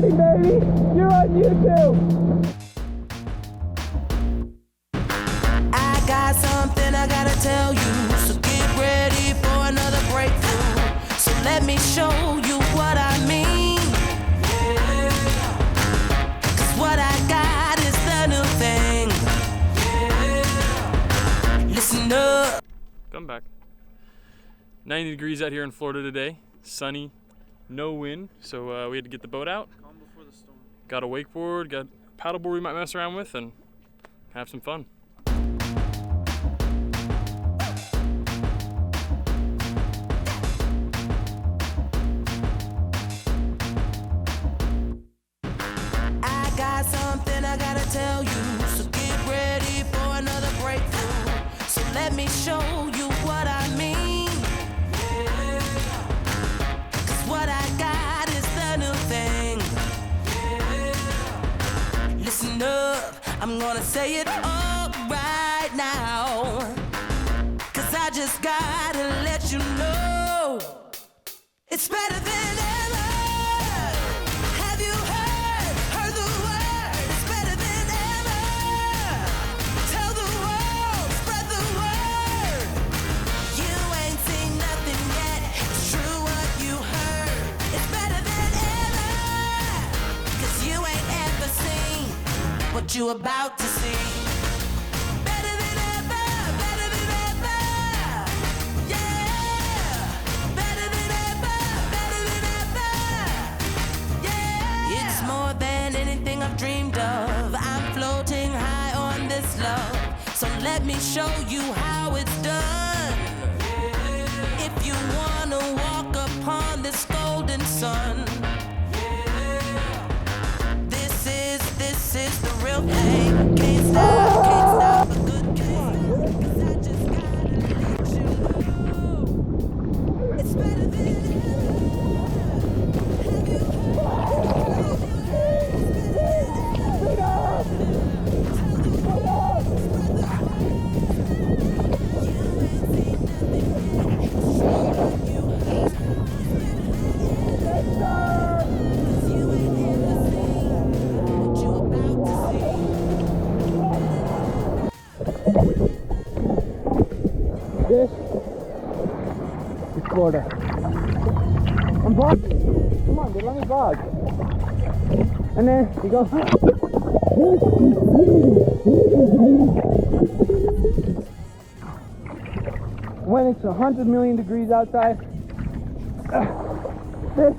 watching, baby. You're on YouTube. I got something I gotta tell you, so get ready for another breakthrough. So let me show you what I mean. Yeah. 'Cause what I got is the new thing. Yeah. Listen up. Come back. 90 degrees out here in Florida today. Sunny, no wind, so we had to get the boat out. Calm before the storm. Got a wakeboard, got a paddleboard we might mess around with and have some fun. I got something I gotta tell you, so get ready for another breakthrough. So let me show you what I mean. Yeah. 'Cause what I got is the new thing. Yeah. Listen up, I'm gonna say it all right now. 'Cause I just gotta let you know it's better than ever. Have you heard the word? It's better than ever. Tell the world, spread the word. You ain't seen nothing yet. It's true what you heard. It's better than ever. 'Cause you ain't ever seen what you about to see. Better than ever, better than ever. Yeah. Better than ever, better than ever. Yeah. It's more than anything I've dreamed of. I'm floating high on this love. So let me show you how it's done. If you wanna walk upon this golden sun, this is the real thing. Can't stop a good game. 'Cause I just gotta let you know it's better than ever. Have you This is Florida. I'm vlogging. Come on, dude, let me vlog. And then you go. When it's 100 million degrees outside, this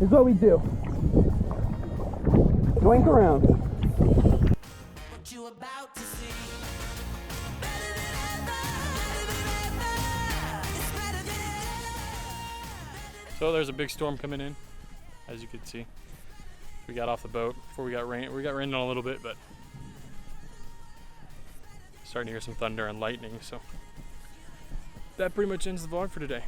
is what we do. Drink around. what you about to see? Better than ever, better than ever. It's better than ever. So there's a big storm coming in, as you can see. We got off the boat before we got rained on a little bit, but starting to hear some thunder and lightning, so that pretty much ends the vlog for today.